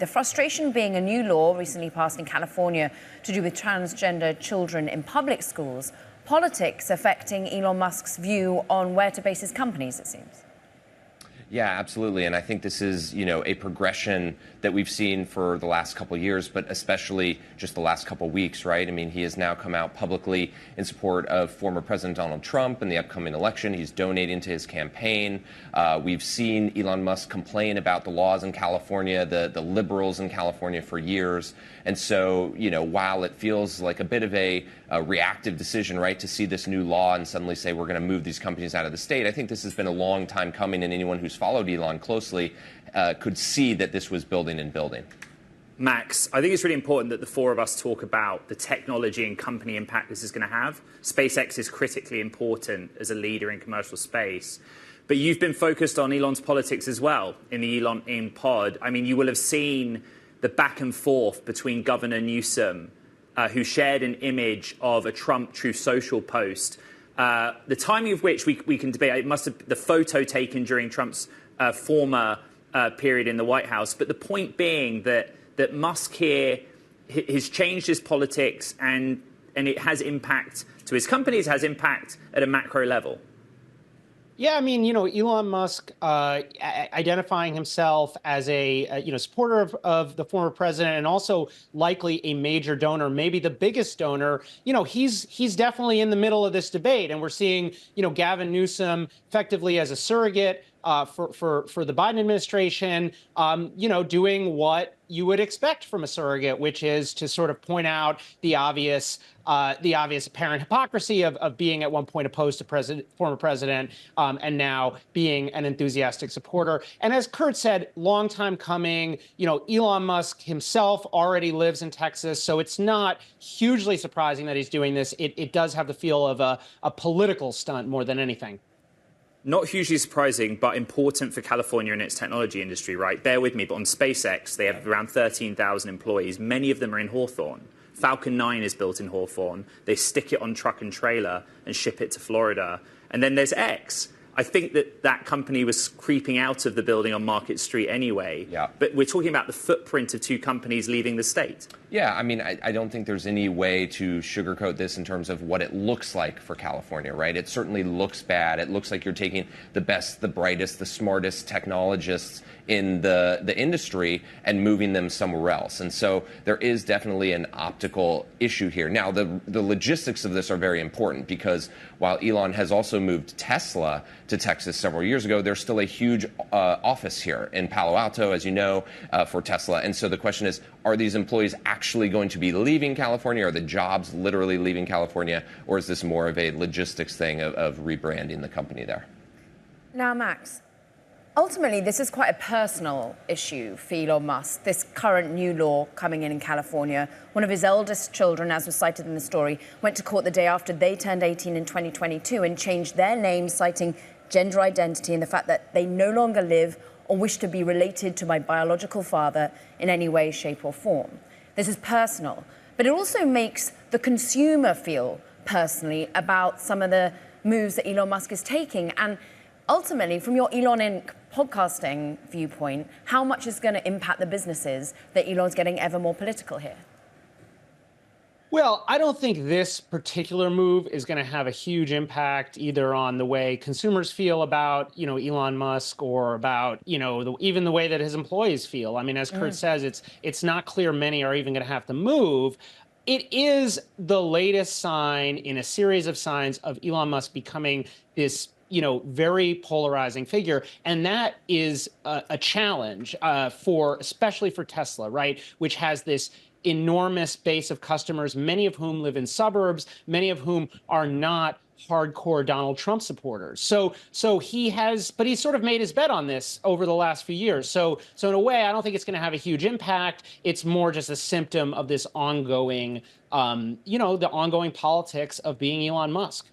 The frustration being a new law recently passed in California to do with transgender children in public schools, politics affecting Elon Musk's view on where to base his companies, it seems. Yeah, absolutely. And I think this is, a progression that we've seen for the last couple of years, but especially just the last couple of weeks, right? I mean, he has now come out publicly in support of former President Donald Trump in the upcoming election. He's donating to his campaign. We've seen Elon Musk complain about the laws in California, the liberals in California for years. And so, while it feels like a bit of a reactive decision, right, to see this new law and suddenly say we're going to move these companies out of the state, I think this has been a long time coming, and anyone who's followed Elon closely could see that this was building and building. Max, I think it's really important that the four of us talk about the technology and company impact this is going to have. SpaceX is critically important as a leader in commercial space. But you've been focused on Elon's politics as well in the Elon in pod. I mean, you will have seen the back and forth between Governor Newsom, who shared an image of a Trump Truth Social post, the timing of which we can debate. It must have the photo taken during Trump's former period in the White House. But the point being that Musk here has changed his politics and it has impact to his companies, has impact at a macro level. Yeah, I mean, Elon Musk identifying himself as a supporter of the former president and also likely a major donor, maybe the biggest donor. He's definitely in the middle of this debate, and we're seeing Gavin Newsom effectively as a surrogate for the Biden administration, doing what you would expect from a surrogate, which is to sort of point out the obvious apparent hypocrisy of being at one point opposed to former president and now being an enthusiastic supporter. And as Kurt said, long time coming. Elon Musk himself already lives in Texas, so it's not hugely surprising that he's doing this. It does have the feel of a political stunt more than anything. Not hugely surprising, but important for California and its technology industry, right? Bear with me, but on SpaceX, they have around 13,000 employees. Many of them are in Hawthorne. Falcon 9 is built in Hawthorne. They stick it on truck and trailer and ship it to Florida. And then there's X. I think that company was creeping out of the building on Market Street anyway. Yeah. But we're talking about the footprint of two companies leaving the state. Yeah, I mean, I don't think there's any way to sugarcoat this in terms of what it looks like for California, right? It certainly looks bad. It looks like you're taking the best, the brightest, the smartest technologists in the industry and moving them somewhere else. And so there is definitely an optical issue here. Now, the logistics of this are very important because while Elon has also moved Tesla to Texas several years ago, there's still a huge office here in Palo Alto, as you know, for Tesla. And so the question is, are these employees actually going to be leaving California? Are the jobs literally leaving California? Or is this more of a logistics thing of rebranding the company there? Now, Max, ultimately, this is quite a personal issue for Elon Musk, this current new law coming in California. One of his eldest children, as was cited in the story, went to court the day after they turned 18 in 2022 and changed their names, citing gender identity and the fact that they no longer live or wish to be related to my biological father in any way, shape or form. This is personal, but it also makes the consumer feel personally about some of the moves that Elon Musk is taking. And ultimately, from your Elon Inc. podcasting viewpoint, how much is going to impact the businesses that Elon's getting ever more political here? Well, I don't think this particular move is going to have a huge impact either on the way consumers feel about, Elon Musk or about, even the way that his employees feel. I mean, as Kurt says, it's not clear many are even going to have to move. It is the latest sign in a series of signs of Elon Musk becoming this very polarizing figure. And that is a challenge especially for Tesla, right? Which has this enormous base of customers, many of whom live in suburbs, many of whom are not hardcore Donald Trump supporters. So but he's sort of made his bet on this over the last few years. So in a way, I don't think it's going to have a huge impact. It's more just a symptom of this ongoing, the ongoing politics of being Elon Musk.